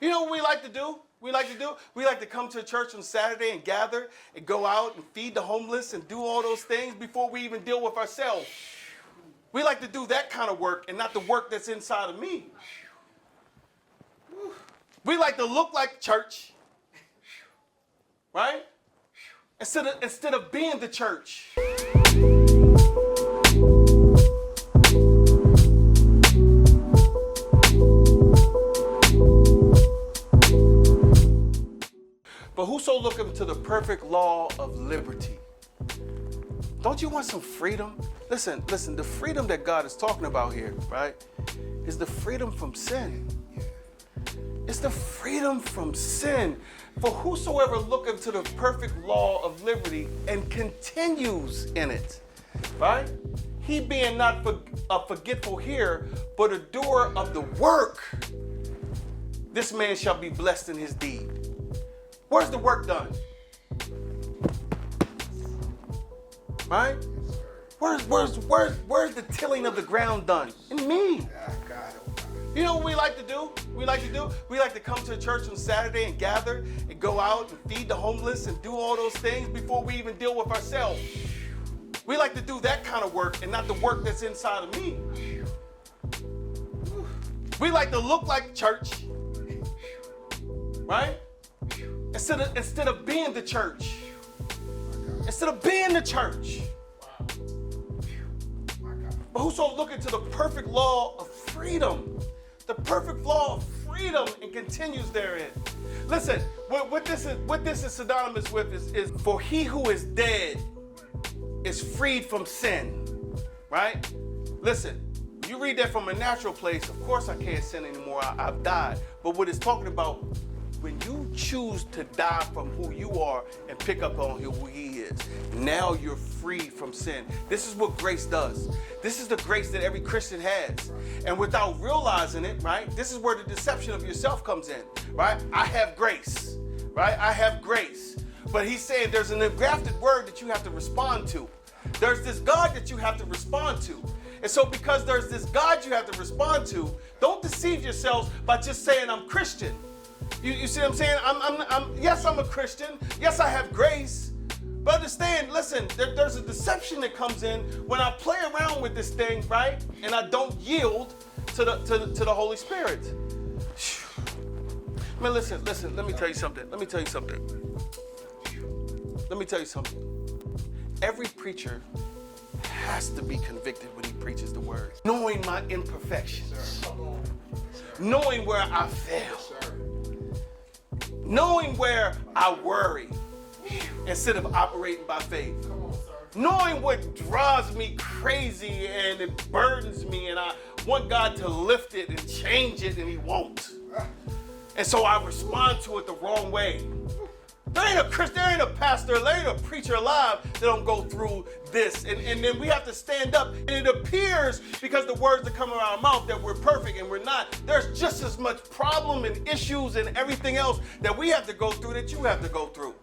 You know what we like to do? We like to come to church on Saturday and gather and go out and feed the homeless and do all those things before we even deal with ourselves. We like to do that kind of work and not the work that's inside of me. We like to look like church, right? Instead of being the church. But whoso looketh to the perfect law of liberty. Don't you want some freedom? Listen, the freedom that God is talking about here, right, is the freedom from sin. It's the freedom from sin. For whosoever looketh to the perfect law of liberty and continues in it, right? He being not a forgetful hearer, but a doer of the work, this man shall be blessed in his deed. Where's the work done? Right? Where's the tilling of the ground done? In me. You know what we like to do? We like to come to church on Saturday and gather and go out and feed the homeless and do all those things before we even deal with ourselves. We like to do that kind of work and not the work that's inside of me. We like to look like church, right? Instead of being the church. Instead of being the church. But whoso looketh to the perfect law of freedom, the perfect law of freedom, and continues therein. Listen, what this is synonymous with is for he who is dead is freed from sin, right? Listen, you read that from a natural place, of course I can't sin anymore, I've died. But what it's talking about, when you choose to die from who you are and pick up on who he is, now you're free from sin. This is what grace does. This is the grace that every Christian has. And without realizing it, right, this is where the deception of yourself comes in, right? I have grace, right? I have grace. But he's saying there's an engrafted word that you have to respond to. There's this God that you have to respond to. And so because there's this God you have to respond to, don't deceive yourselves by just saying I'm Christian. You see what I'm saying? Yes, I'm a Christian. Yes, I have grace. But understand, listen, there's a deception that comes in when I play around with this thing, right? And I don't yield to the Holy Spirit. Man, listen, let me tell you something. Every preacher has to be convicted when he preaches the word. Knowing my imperfections. Knowing where I fail. Knowing where I worry instead of operating by faith. Knowing what drives me crazy and it burdens me and I want God to lift it and change it and he won't. And so I respond to it the wrong way. There ain't a Christian, there ain't a pastor, there ain't a preacher alive that don't go through this. And then we have to stand up. And it appears, because the words that come out of our mouth, that we're perfect and we're not. There's just as much problem and issues and everything else that we have to go through that you have to go through.